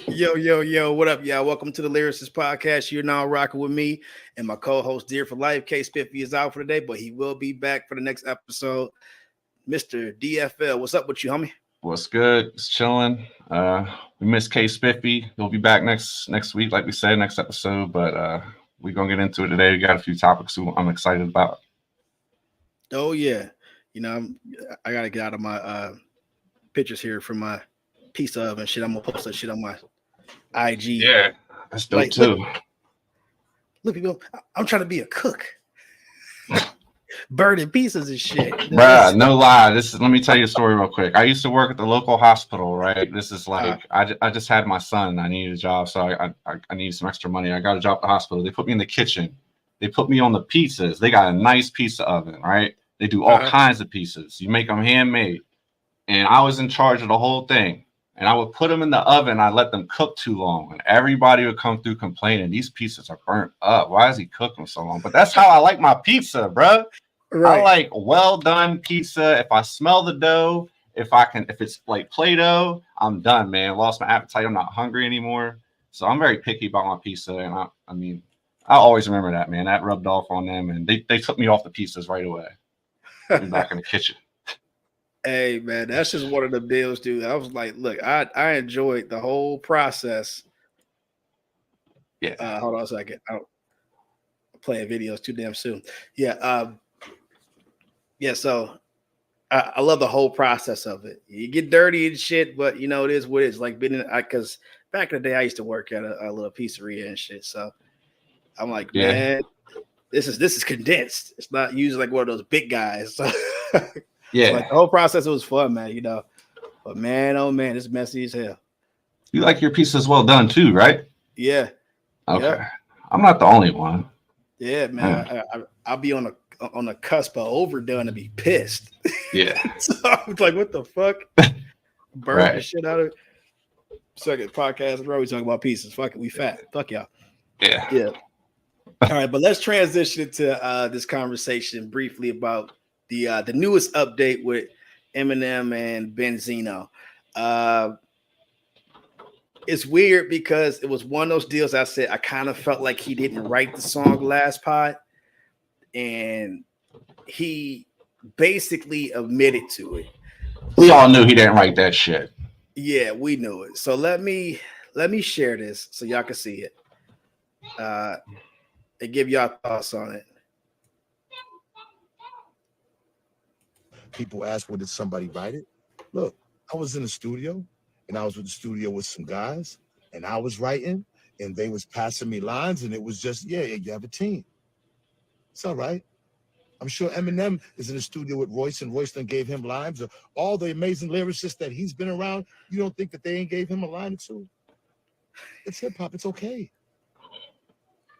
Yo, what up, y'all? Welcome to the Lyricist podcast. You're now rocking with me and my co-host, Dear for Life. Spiffy is out for today, but he will be back for the next episode. Mr. DFL, what's up with you, homie? What's good? It's chilling. We missed Spiffy. He'll be back next week, like we said, next episode. But we're gonna get into it today. We got a few topics I'm excited about. Oh yeah, I gotta get out of my pictures here from my pizza oven shit. I'm gonna post that shit on my IG. Yeah, that's dope too. Look, people, I'm trying to be a cook. Burning pieces and shit. Bruh, no lie. Let me tell you a story real quick. I used to work at the local hospital, right? This is like I just had my son. I needed a job, so I needed some extra money. I got a job at the hospital. They put me in the kitchen. They put me on the pizzas. They got a nice pizza oven, right? They do all kinds of pizzas. You make them handmade. And I was in charge of the whole thing. And I would put them in the oven. I let them cook too long. And everybody would come through complaining, these pizzas are burnt up. Why is he cooking so long? But that's how I like my pizza, bro. Right. I like well done pizza. If I smell the dough, if it's like Play-Doh, I'm done, man. Lost my appetite. I'm not hungry anymore. So I'm very picky about my pizza. And I always remember that, man. That rubbed off on them. And they took me off the pizzas right away. I'm back in the kitchen. Hey man, that's just one of the deals, dude. I was like, look, I enjoyed the whole process. Yeah. Hold on a second. I'm playing videos too damn soon. Yeah. So I love the whole process of it. You get dirty and shit, but it is what it is. Like being because back in the day I used to work at a little pizzeria and shit. So I'm like, man, this is condensed. It's not usually like one of those big guys. So yeah, so like the whole process was fun, man. But man, oh man, it's messy as hell. You like your pizzas well done too, right? Yeah. Okay. Yep. I'm not the only one. Yeah, man. I'll be on the cusp of overdone and be pissed. Yeah. So I was like, what the fuck? Burn the shit out of it. Second podcast in a row, we talking about pizzas. Fuck it, we fat. Fuck y'all. Yeah. All right, but let's transition to this conversation briefly about the newest update with Eminem and Benzino. It's weird because it was one of those deals I said I kind of felt like he didn't write the song last pod, and he basically admitted to it. We all knew he didn't write that shit. Yeah, we knew it. So let me share this so y'all can see it. And give y'all thoughts on it. People ask, well, did somebody write it? Look, I was in the studio, and I was with the studio with some guys, and I was writing, and they was passing me lines, and it was just, you have a team. It's all right. I'm sure Eminem is in the studio with Royce, and Royce done gave him lines. Or all the amazing lyricists that he's been around, you don't think that they ain't gave him a line or two? It's hip-hop. It's okay.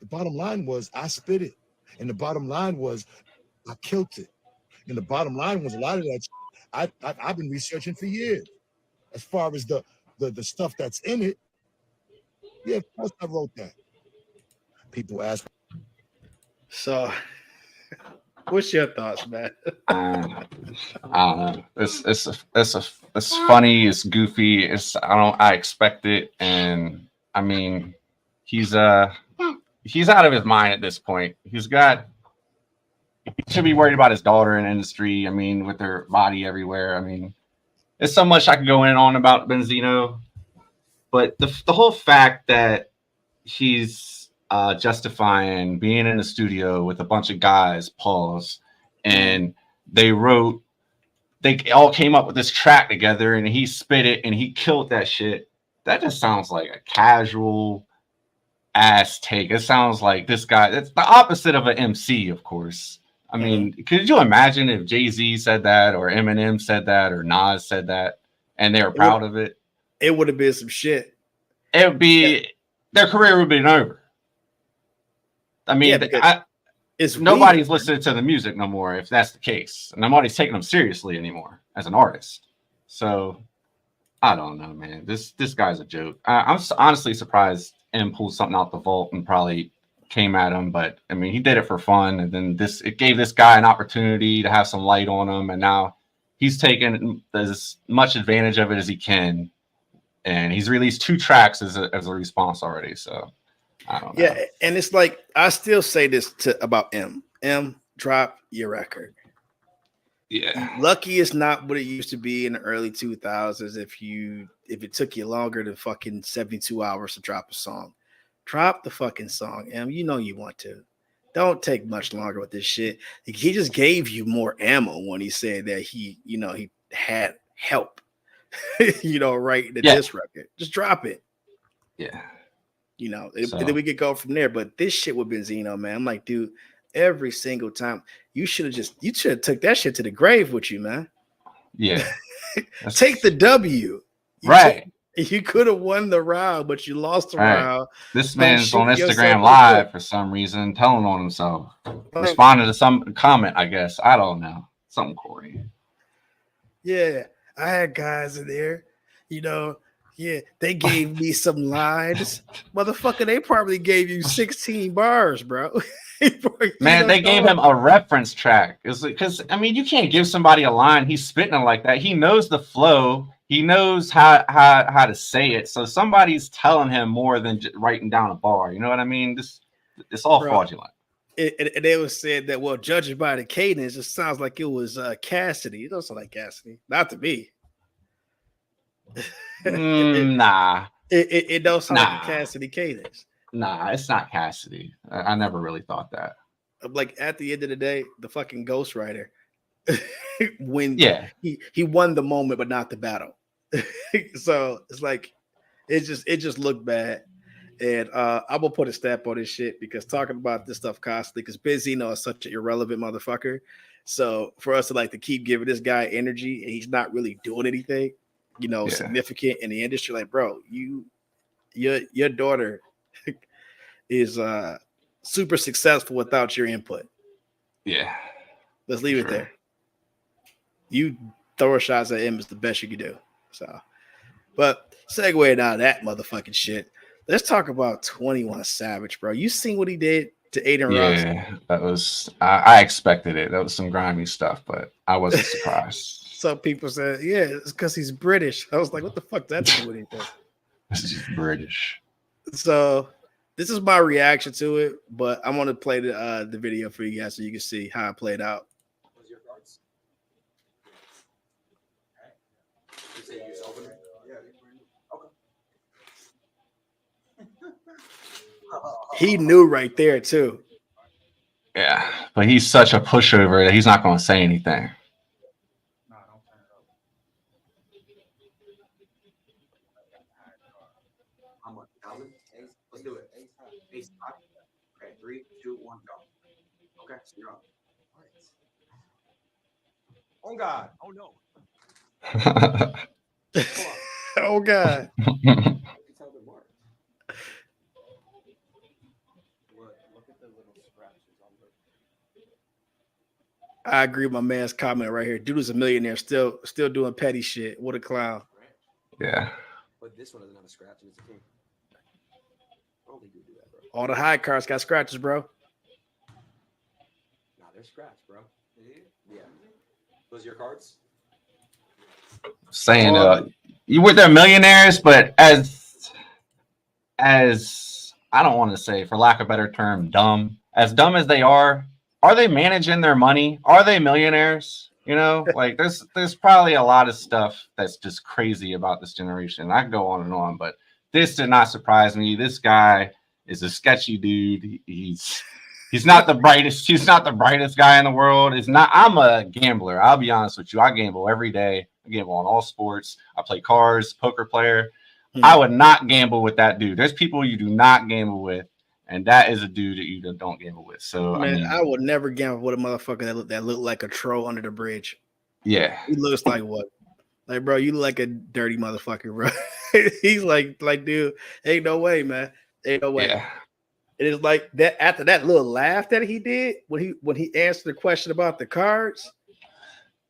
The bottom line was I spit it, and the bottom line was I killed it. And the bottom line was a lot of that I've been researching for years. As far as the stuff that's in it, yeah, of course I wrote that. People ask. So, what's your thoughts, man? I don't know. It's funny. It's goofy. I expect it, and I mean, he's out of his mind at this point. He should be worried about his daughter in the industry. I mean, with her body everywhere. I mean, there's so much I could go in on about Benzino, but the whole fact that he's justifying being in the studio with a bunch of guys, and they all came up with this track together, and he spit it and he killed that shit. That just sounds like a casual ass take. It sounds like this guy. It's the opposite of an MC, of course. I mean, could you imagine if Jay-Z said that, or Eminem said that, or Nas said that, and they were proud of it? It would have been some shit. It would be their career would have been over. I mean, nobody's listening to the music no more if that's the case. Nobody's taking them seriously anymore as an artist. So I don't know, man. This guy's a joke. I'm honestly surprised M pulled something out the vault and probably came at him, but I mean, he did it for fun, and then it gave this guy an opportunity to have some light on him, and now he's taken as much advantage of it as he can and he's released 2 tracks as a response already. So I don't know. Yeah, and it's like I still say this about M. Drop your record. Yeah. Lucky is not what it used to be in the early 2000s. If it took you longer than fucking 72 hours to drop a song, drop the fucking song. You know you want to. Don't take much longer with this shit. He just gave you more ammo when he said that he had help. Right? This record, just drop it. Yeah. And then we could go from there. But this shit with Benzino, man, I'm like, dude, every single time you should have took that shit to the grave with you, man. Yeah. Take the W. You could have won the round, but you lost the round. This man's on Instagram Live for some reason, telling on himself, responding to some comment, I guess. I don't know. Something corny. Yeah, I had guys in there, yeah, they gave me some lines. Motherfucker, they probably gave you 16 bars, bro. Man, they gave him a reference track. Because, I mean, you can't give somebody a line. He's spitting it like that. He knows the flow. He knows how to say it. So somebody's telling him more than just writing down a bar. You know what I mean? It's all fraudulent. They was said that, well, judging by the cadence, it sounds like it was Cassidy. It don't sound like Cassidy. Not to me. Nah. It don't sound like a Cassidy cadence. Nah, it's not Cassidy. I never really thought that. Like, at the end of the day, the fucking ghostwriter when he won the moment but not the battle. So it's like it just looked bad. And I'm gonna put a stamp on this shit because talking about this stuff constantly, because Benzino is such an irrelevant motherfucker. So for us to keep giving this guy energy and he's not really doing anything, significant in the industry, like, bro, your daughter is super successful without your input. Yeah. Let's leave it there. You throw shots at him is the best you can do. So, but segueing out of that motherfucking shit, let's talk about 21 Savage, bro. You seen what he did to Aiden Ross? Yeah, that was I expected it. That was some grimy stuff, but I wasn't surprised. Some people said, yeah, it's because he's British. I was like, what the fuck does that do with anything? This is British. So this is my reaction to it, but I want to play the video for you guys so you can see how it played out. What's your cards? You say you open it? Yeah. Okay. He knew right there too. Yeah, but he's such a pushover that he's not going to say anything. No, don't turn it over. How much? 1,000? Ace. Let's do it. Ace. Okay, 3, 2, 1, go. Okay, so you're up. Oh God! Oh no! Oh God! I agree with my man's comment right here. Dude is a millionaire, still doing petty shit. What a clown. Yeah. But this one doesn't have a scratch. It's a king. I don't think you do that, bro. All the high cards got scratches, bro. Nah, they're scratched, bro. Yeah. Those are your cards? Saying you with their millionaires, but as I don't want to say, for lack of a better term, dumb as they are they managing their money? Are they millionaires? Like there's probably a lot of stuff that's just crazy about this generation. I can go on and on, but this did not surprise me. This guy is a sketchy dude. He's not the brightest. He's not the brightest guy in the world. I'm a gambler. I'll be honest with you. I gamble every day. I gamble on all sports. I play cards, poker player. I would not gamble with that dude. There's people you do not gamble with, and that is a dude that you don't gamble with. So man, I would never gamble with a motherfucker that looked like a troll under the bridge. Yeah, he looks like what? Like, bro, you look like a dirty motherfucker, bro. He's like, dude, ain't no way, man. Ain't no way. Yeah. It is like that after that little laugh that he did when he answered the question about the cards.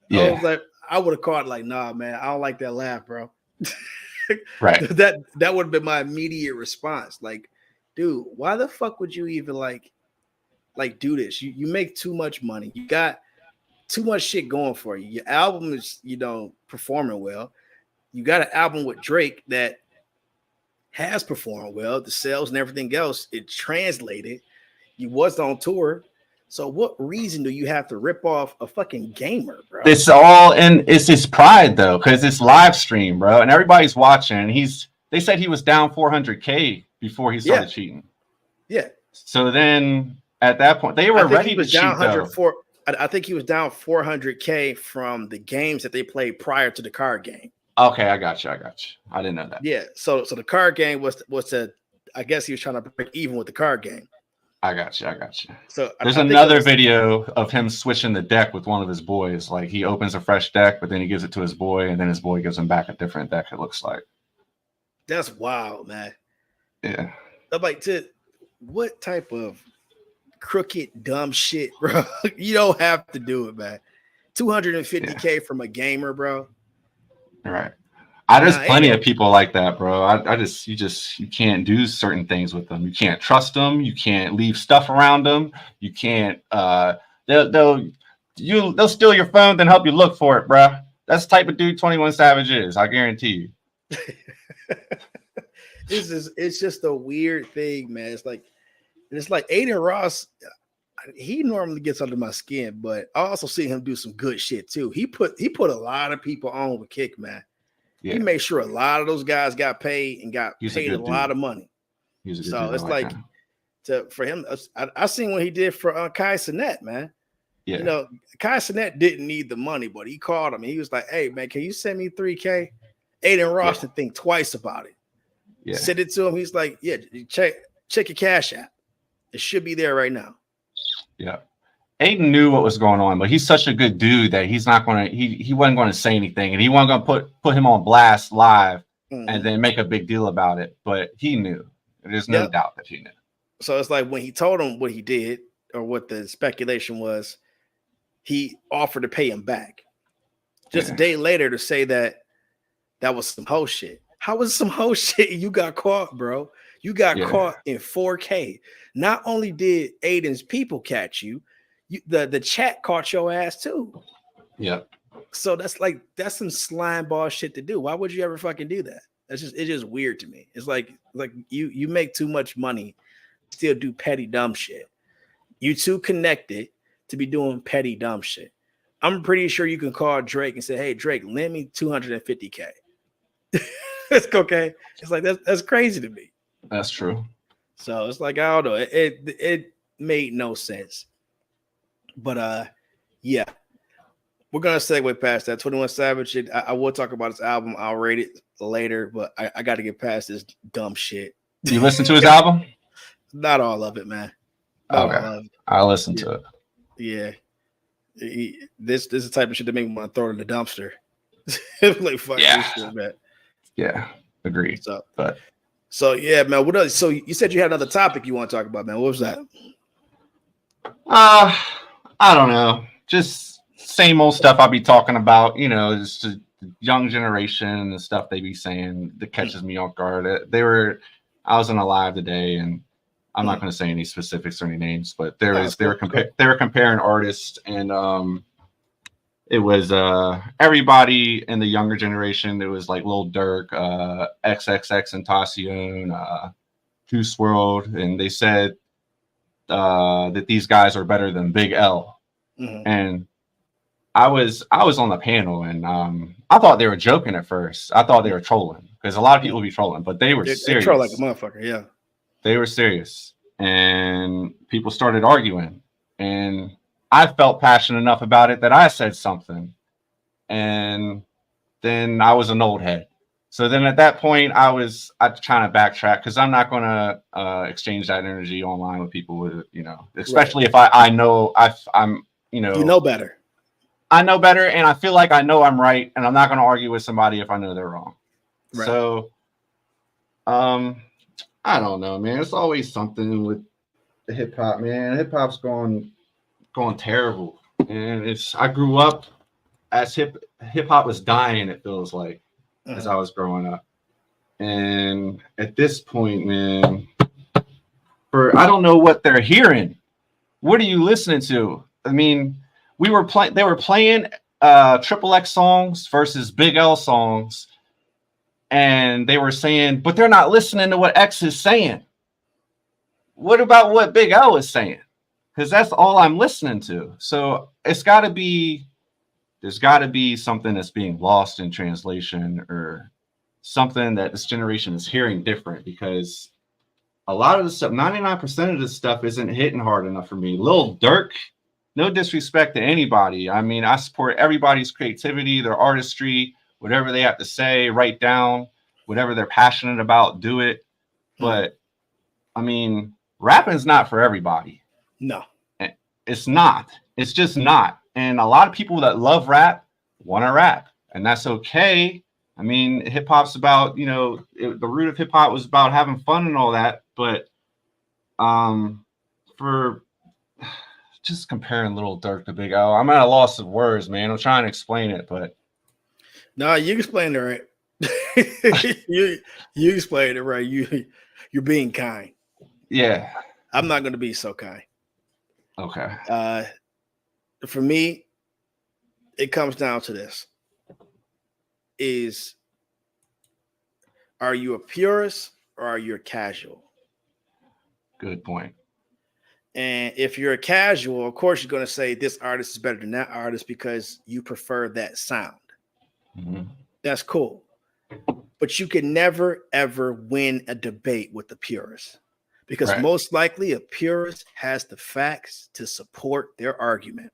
Yeah. I was like, I would have called like, nah, man, I don't like that laugh, bro. Right. That would have been my immediate response. Like, dude, why the fuck would you even like do this? You make too much money. You got too much shit going for you. Your album is, performing well. You got an album with Drake that has performed well. The sales and everything else, it translated. You was on tour. So what reason do you have to rip off a fucking gamer, bro? It's all in. It's his pride though, because it's live stream, bro, and everybody's watching. They said he was down 400K before he started cheating. Yeah. So then at that point, they were ready to cheat though. I think he was down 400K from the games that they played prior to the card game. Okay, I got you. I didn't know that. Yeah. So the card game was to, I guess he was trying to break even with the card game. I got you. So there's another video of him switching the deck with one of his boys. Like he opens a fresh deck, but then he gives it to his boy, and then his boy gives him back a different deck. It looks like. That's wild, man. Yeah. I'm like, what type of crooked, dumb shit, bro? You don't have to do it, man. 250K from a gamer, bro. All right. There's plenty of people like that, bro. You can't do certain things with them. You can't trust them. You can't leave stuff around them. You can't. They'll steal your phone, then help you look for it, bro. That's the type of dude 21 Savage is. I guarantee you. It's just a weird thing, man. It's like Aiden Ross. He normally gets under my skin, but I also see him do some good shit too. He put a lot of people on with Kick, man. Yeah. He made sure a lot of those guys got paid and got paid a lot of money. So it's like for him, I seen what he did for Kai Cenat, man. Yeah. You know, Kai Cenat didn't need the money, but he called him. He was like, "Hey, man, can you send me $3K?" Aiden Ross didn't think twice about it. Yeah. Send it to him. He's like, "Yeah, check your Cash App. It should be there right now." Yeah. Aiden knew what was going on, but he's such a good dude that he's not going to, he wasn't going to say anything, and he wasn't going to put him on blast live and then make a big deal about it. But he knew. There's no doubt that he knew. So it's like when he told him what he did or what the speculation was, he offered to pay him back. Just a day later to say that was some hoe shit. How was some hoe shit? You got caught, bro. You got caught in 4K. Not only did Aiden's people catch you, the chat caught your ass too. Yeah. So that's some slime ball shit to do. Why would you ever fucking do that? It's just weird to me. It's like you make too much money, still do petty dumb shit. You too connected to be doing petty dumb shit. I'm pretty sure you can call Drake and say, "Hey Drake, lend me 250K." That's okay. It's like that's crazy to me. That's true. So it's like, I don't know. It made no sense. But yeah, we're gonna segue past that. 21 Savage. I will talk about his album. I'll rate it later, but I got to get past this dumb shit. You listen to his album? Not all of it, man. Okay, I'll listen to it. Yeah, this is the type of shit that make me want to throw it in the dumpster. Like fuck this shit, man. Yeah, agreed. So yeah, man. What else? So you said you had another topic you want to talk about, man. What was that? I don't know. Just same old stuff I'll be talking about. You know, just the young generation and the stuff they be saying that catches me off guard. I was in a live today, and I'm not going to say any specifics or any names, but they were comparing artists, and it was everybody in the younger generation. It was like Lil Durk, XXXTentacion, Juice WRLD, and they said that these guys are better than Big L. Mm-hmm. And I was on the panel, and I thought they were joking at first. I thought they were trolling, because a lot of people be trolling, but they were serious. They troll like a motherfucker, yeah. They were serious, and people started arguing, and I felt passionate enough about it that I said something, and then I was an old head. So then at that point, I trying to backtrack, because I'm not going to exchange that energy online with people, with especially if I know I'm you know better. I know better, and I feel like I know I'm right, and I'm not going to argue with somebody if I know they're wrong. Right. So, I don't know, man. It's always something with the hip hop, man. Hip hop's going terrible, and I grew up as hip hop was dying. It feels like as I was growing up, and at this point, man, I don't know what they're hearing. What are you listening to? I mean, they were playing XXX songs versus Big L songs, and they were saying, but they're not listening to what X is saying. What about what Big L is saying? Because that's all I'm listening to. So there's got to be something that's being lost in translation, or something that this generation is hearing different, because a lot of the stuff, 99% of this stuff isn't hitting hard enough for me. Lil Durk, no disrespect to anybody. I mean, I support everybody's creativity, their artistry, whatever they have to say, write down, whatever they're passionate about, do it. But I mean, rapping's not for everybody. No, it's not. It's just not. And a lot of people that love rap want to rap, and that's okay. I mean, hip hop's about, the root of hip hop was about having fun and all that. But for just comparing Little Durk to Big L, I'm at a loss of words, man. I'm trying to explain it, but no, you explained it right. you explained it right. You're being kind. Yeah, I'm not going to be so kind. Okay. For me, it comes down to this: are you a purist or are you a casual? Good point. And if you're a casual, of course, you're going to say this artist is better than that artist because you prefer that sound. Mm-hmm. That's cool. But you can never, ever win a debate with the purist, because most likely a purist has the facts to support their argument.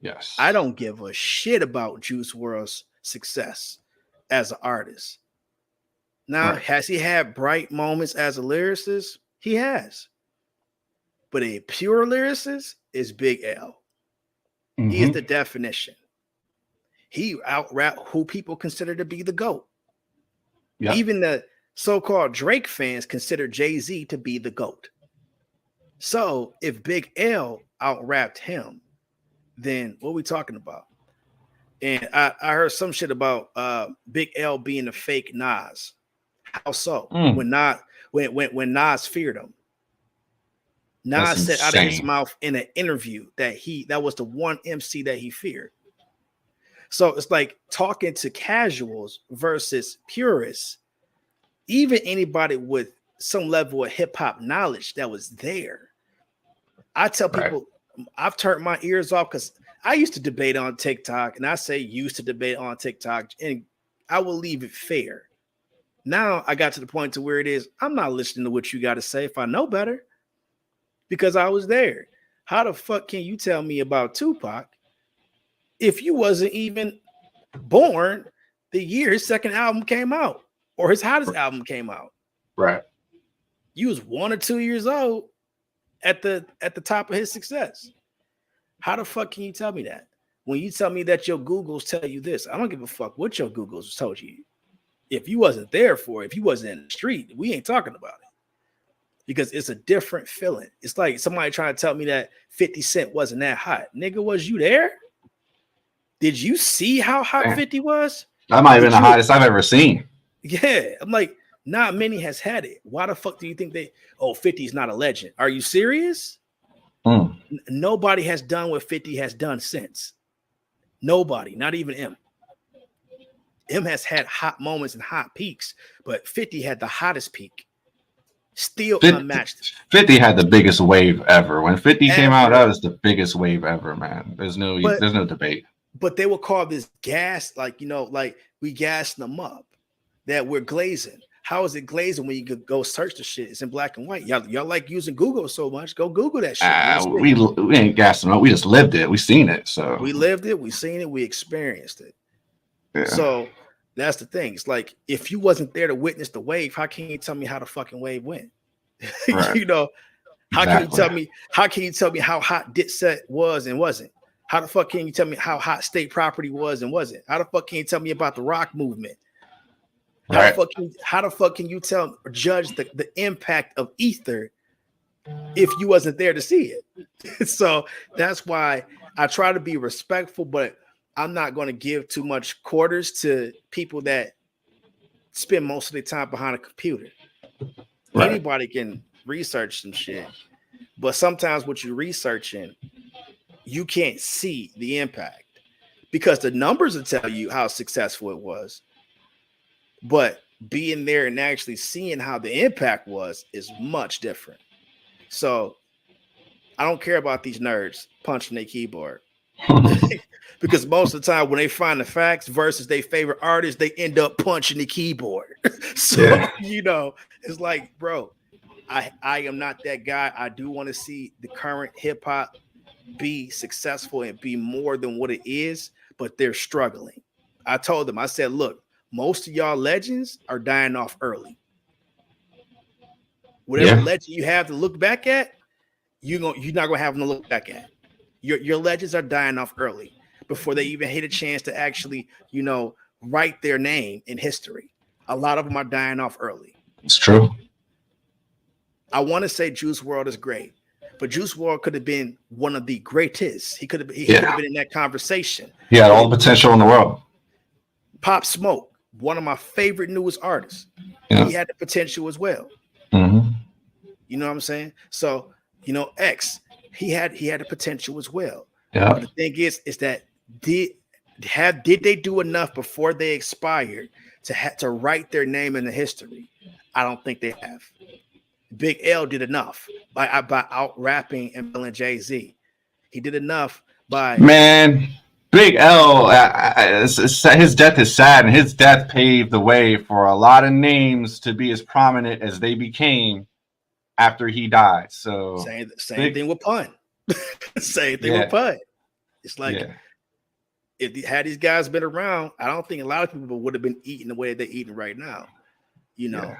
Yes. I don't give a shit about Juice WRLD's success as an artist. Now, has he had bright moments as a lyricist? He has. But a pure lyricist is Big L. Mm-hmm. He is the definition. He out-rap who people consider to be the GOAT. Yep. Even the so-called Drake fans consider Jay-Z to be the GOAT. So if Big L out-rapped him, then what are we talking about? And I heard some shit about Big L being a fake Nas. How so? When Nas feared him. Nas said out of his mouth in an interview that was the one MC that he feared. So it's like talking to casuals versus purists. Even anybody with some level of hip hop knowledge that was there. I tell people, I've turned my ears off, because I used to debate on TikTok, and I say used to debate on TikTok, and I will leave it fair. Now I got to the point to where it is, I'm not listening to what you got to say if I know better, because I was there. How the fuck can you tell me about Tupac if you wasn't even born the year his second album came out or his hottest album came out? Right. You was 1 or 2 years old at the top of his success. How the fuck can you tell me that? When you tell me that your Googles tell you this, I don't give a fuck what your Googles told you. If you wasn't there for it, if you wasn't in the street, we ain't talking about it. Because it's a different feeling. It's like somebody trying to tell me that 50 Cent wasn't that hot. Nigga, was you there? Did you see how hot 50 was? That might have been the hottest I've ever seen. Yeah. I'm like, not many has had it. Why the fuck do you think 50 is not a legend? Are you serious? Nobody has done what 50 has done since. Nobody, not even him. Him has had hot moments and hot peaks, but 50 had the hottest peak. Still unmatched. 50 had the biggest wave ever. When 50 came out, that was the biggest wave ever, man. There's no debate. But they will call this gas, like we gassing them up, that we're glazing. How is it glazing when you could go search the shit? It's in black and white. Y'all like using Google so much. Go Google that shit. We ain't gassing up. We just lived it. We seen it. So we lived it. We seen it. We experienced it. Yeah. So that's the thing. It's like, if you wasn't there to witness the wave, how can you tell me how the fucking wave went? Right. How can you tell me? How can you tell me how hot Dipset was and wasn't? How the fuck can you tell me how hot State Property was and wasn't? How the fuck can you tell me about the rock movement? How the fuck can you judge the impact of Ether if you wasn't there to see it? So that's why I try to be respectful, but I'm not going to give too much quarters to people that spend most of their time behind a computer. Right. Anybody can research some shit, but sometimes what you're researching, you can't see the impact, because the numbers will tell you how successful it was, but being there and actually seeing how the impact was is much different. So I don't care about these nerds punching their keyboard. Because most of the time when they find the facts versus their favorite artist, they end up punching the keyboard. So, you know, it's like, bro, I am not that guy. I do want to see the current hip hop be successful and be more than what it is, but they're struggling. I told them, I said, look, most of y'all legends are dying off early. Whatever legend you have to look back at, you're not gonna have them to look back at. Your legends are dying off early before they even hit a chance to actually, you know, write their name in history. A lot of them are dying off early. It's true. I want to say Juice WRLD is great, but Juice WRLD could have been one of the greatest. He could have been in that conversation. He had all the potential in the world. Pop Smoke, one of my favorite newest artists. Yeah. He had the potential as well. Mm-hmm. You know what I'm saying? So, you know, X, he had the potential as well. Yeah. But the thing is that did they do enough before they expired to write their name in the history? I don't think they have. Big L did enough by out rapping and killing Jay-Z. He did enough by Big L. His death is sad, and his death paved the way for a lot of names to be as prominent as they became after he died. So same thing with Pun. Same thing with Pun. It's like if had these guys been around, I don't think a lot of people would have been eating the way they're eating right now. You know,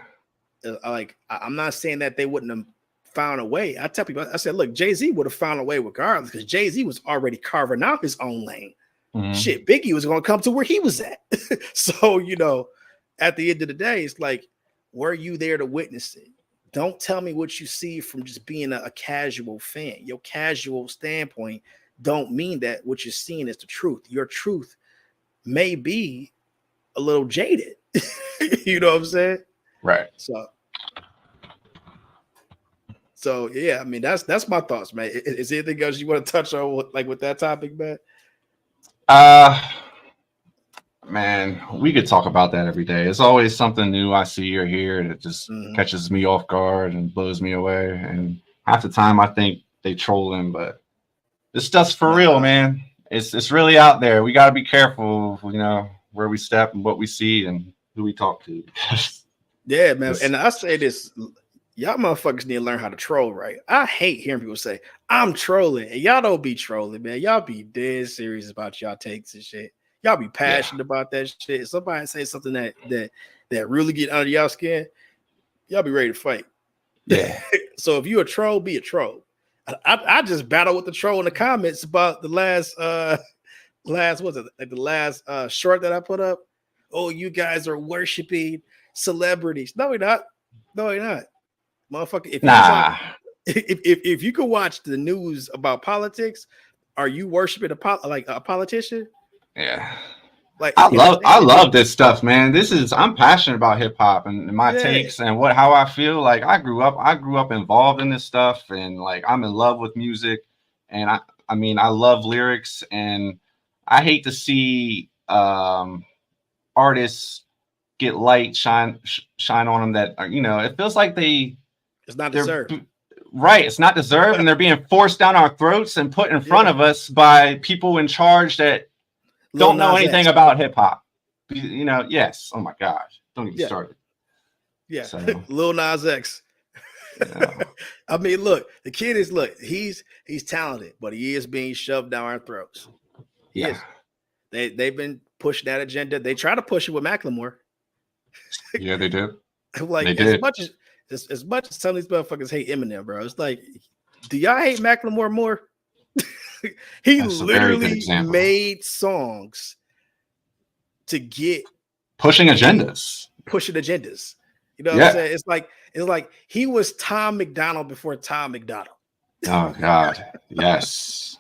like I'm not saying that they wouldn't have found a way. I tell people, I said, look, Jay-Z would have found a way regardless because Jay-Z was already carving out his own lane. Mm-hmm. Shit, Biggie was going to come to where he was at. So, you know, at the end of the day, it's like, were you there to witness it? Don't tell me what you see from just being a casual fan. Your casual standpoint don't mean that what you're seeing is the truth. Your truth may be a little jaded. You know what I'm saying? Right. So yeah, I mean that's my thoughts, man. Is there anything else you want to touch on with that topic, man? Man, we could talk about that every day. It's always something new I see or hear that just catches me off guard and blows me away. And half the time I think they trolling, but this stuff's for real, man. It's really out there. We got to be careful, you know, where we step and what we see and who we talk to. Yeah, man. And I say this, y'all motherfuckers need to learn how to troll, right? I hate hearing people say, I'm trolling. And y'all don't be trolling, man. Y'all be dead serious about y'all takes and shit. Y'all be passionate about that shit. If somebody say something that really get under y'all skin, y'all be ready to fight. Yeah. So if you a troll, be a troll. I just battle with the troll in the comments about the last short that I put up. Oh, you guys are worshiping celebrities. No, we're not. No, we're not. Motherfucker. If you could watch the news about politics, are you worshiping a politician? Yeah. Like I love this stuff, man. I'm passionate about hip hop and my takes and how I feel. Like I grew up involved in this stuff and like I'm in love with music and I mean I love lyrics and I hate to see artists get light shine on them that are, you know, it feels like it's not deserved. Right, it's not deserved and they're being forced down our throats and put in front of us by people in charge that don't know anything about hip hop. You know, yes. Oh my gosh. Don't even start it. Yeah. So. Lil Nas X. Yeah. I mean, look, the kid he's talented, but he is being shoved down our throats. They've been pushing that agenda. They try to push it with Macklemore. Yeah, they did. Like as much as some of these motherfuckers hate Eminem, bro. It's like, do y'all hate Macklemore more? He literally made songs to get pushing agendas. You know what I'm saying? It's like he was Tom McDonald before Tom McDonald. Oh God, yes.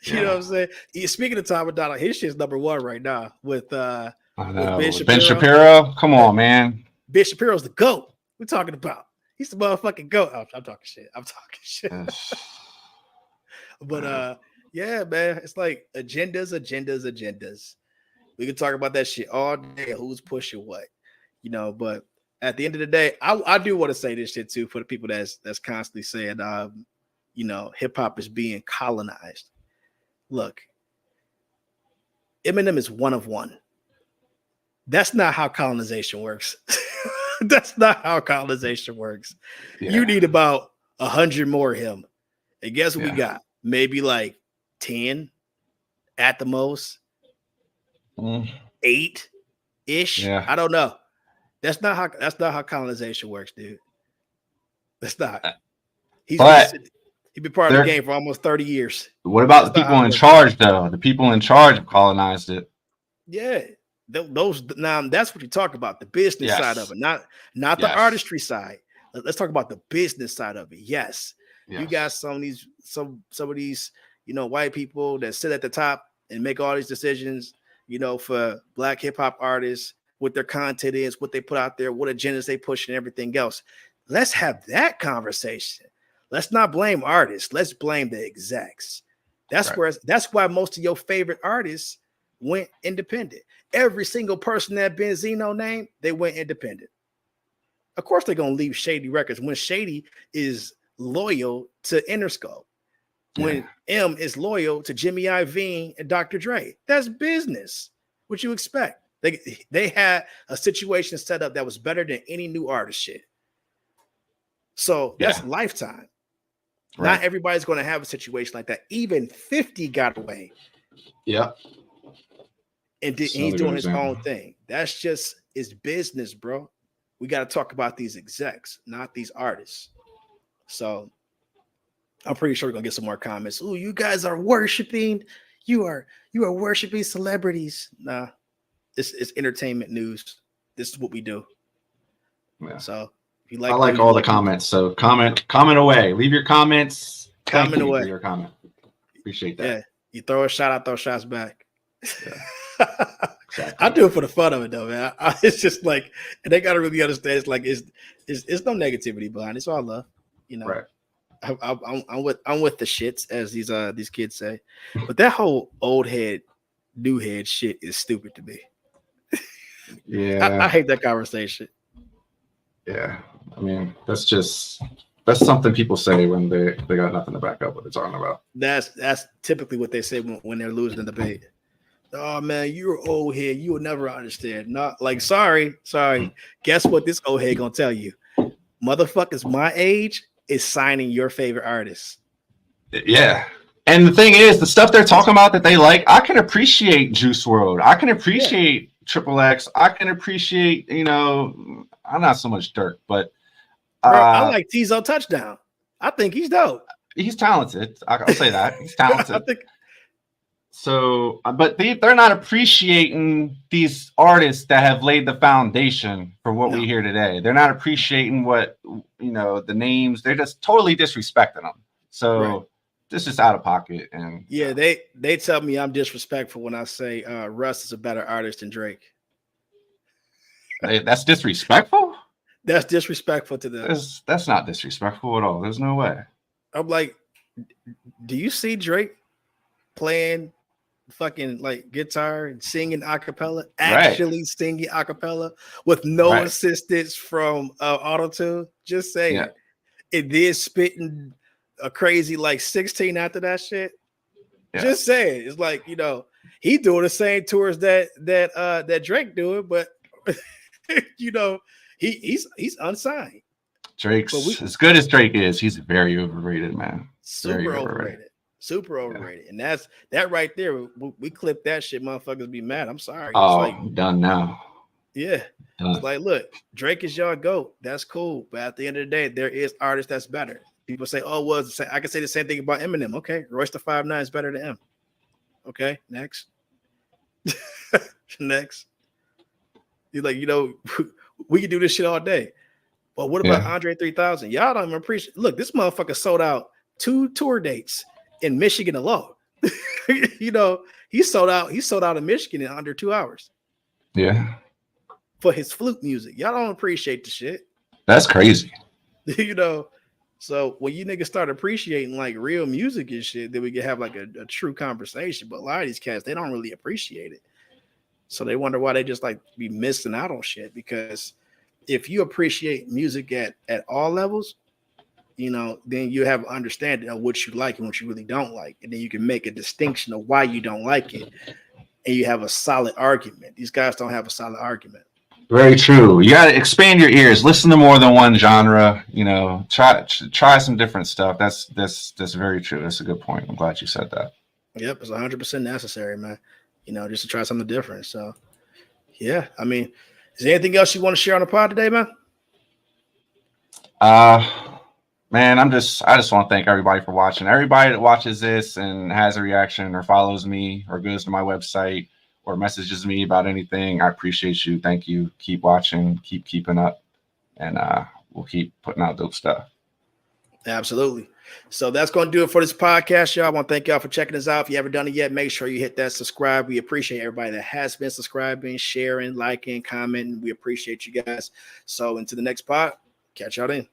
You know what I'm saying? Speaking of Tom McDonald, his shit's #1 right now with Ben Shapiro. Come on, man. Ben Shapiro's the GOAT. We're talking about. He's the motherfucking GOAT. Oh, I'm talking shit. Yes. But yeah, man, it's like agendas. We can talk about that shit all day. Who's pushing what? you know. But at the end of the day, I do want to say this shit too for the people that's constantly saying, you know, hip hop is being colonized. Look, Eminem is one of one. That's not how colonization works. That's not how colonization works. Yeah. You need about 100 more of him. And guess what we got? Maybe like 10 at the most. 8-ish. Yeah. I don't know. That's not how colonization works, dude. That's not. He's been part of the game for almost 30 years. What about the people in charge, though? The people in charge have colonized it. Yeah. Those now that's what you talk about, the business side of it, not the artistry side. Let's talk about the business side of it. Yes. You got some of these, you know, white people that sit at the top and make all these decisions, you know, for Black hip hop artists, what their content is, what they put out there, what agendas they push, and everything else. Let's have that conversation. Let's not blame artists. Let's blame the execs. That's why most of your favorite artists went independent. Every single person that Benzino named, they went independent. Of course, they're gonna leave Shady Records when Shady is loyal to Interscope. When M is loyal to Jimmy Iovine and Dr. Dre. That's business. What you expect? They had a situation set up that was better than any new artist shit. So that's lifetime. Right. Not everybody's going to have a situation like that. Even 50 got away. Yeah. And he's doing his own thing. That's just, it's business, bro. We got to talk about these execs, not these artists. So I'm pretty sure we're going to get some more comments. Oh, you guys are worshiping. You are worshiping celebrities. Nah, it's entertainment news. This is what we do. Yeah. So if you like, I like all the comments. So comment away. Leave your comments. Comment away. For your comment. Appreciate that. Yeah. You throw a shot, I throw shots back. Yeah. Exactly. I do it for the fun of it though, man. It's just like, and they gotta really understand. It's like it's no negativity behind it. It's all love, you know. Right. I'm with the shits, as these kids say. But that whole old head, new head shit is stupid to me. Yeah, I hate that conversation. Yeah, I mean that's something people say when they got nothing to back up what they're talking about. That's typically what they say when they're losing the debate. Oh man, you're old head. You will never understand. Not like sorry. Guess what? This old head gonna tell you, motherfuckers my age is signing your favorite artists. Yeah. And the thing is, the stuff they're talking about that they like, I can appreciate Juice WRLD. I can appreciate Triple X. I can appreciate, you know, I'm not so much Dirk, but bro, I like Tizo Touchdown. I think he's dope. He's talented. I'll say that. He's talented. I think so, but they're not appreciating these artists that have laid the foundation for what we hear today. They're not appreciating what, you know, the names. They're just totally disrespecting them. So this is out of pocket. And yeah, they tell me I'm disrespectful when I say Russ is a better artist than Drake. That's disrespectful? That's disrespectful to them. That's not disrespectful at all. There's no way. I'm like, do you see Drake playing fucking like guitar and singing acapella, actually singing acapella with no assistance from auto-tune? Just saying. It did spitting a crazy like 16 after that shit. Just saying. It's like, you know, he doing the same tours that Drake doing, but you know, he's unsigned. Drake's as good as Drake is, he's very overrated, man. Super overrated. Super overrated. And that's that right there. We clip that shit, motherfuckers be mad. I'm sorry. Oh, like, done now. Yeah. Done. It's like, look, Drake is your GOAT. That's cool. But at the end of the day, there is artists that's better. People say, oh, well, I can say the same thing about Eminem. Okay. Royce the 5'9" is better than M. Okay. Next. Next. You're like, you know, we can do this shit all day. But what about Andre 3000? Y'all don't even appreciate. Look, this motherfucker sold out 2 tour dates in Michigan alone. You know, he sold out in Michigan in under 2 hours. Yeah. For his flute music. Y'all don't appreciate the shit. That's crazy. You know, so when you niggas start appreciating like real music and shit, then we can have like a true conversation. But a lot of these cats, they don't really appreciate it. So they wonder why they just like be missing out on shit. Because if you appreciate music at all levels, you know, then you have an understanding of what you like and what you really don't like. And then you can make a distinction of why you don't like it. And you have a solid argument. These guys don't have a solid argument. Very true. You got to expand your ears. Listen to more than one genre. You know, try some different stuff. That's very true. That's a good point. I'm glad you said that. Yep, it's 100% necessary, man. You know, just to try something different. So, yeah. I mean, is there anything else you want to share on the pod today, man? Man, I just want to thank everybody for watching. Everybody that watches this and has a reaction or follows me or goes to my website or messages me about anything, I appreciate you. Thank you. Keep watching, keep keeping up, and we'll keep putting out dope stuff. Absolutely. So that's going to do it for this podcast, y'all. I want to thank y'all for checking us out. If you haven't done it yet, make sure you hit that subscribe. We appreciate everybody that has been subscribing, sharing, liking, commenting. We appreciate you guys. So until the next pod, catch y'all then.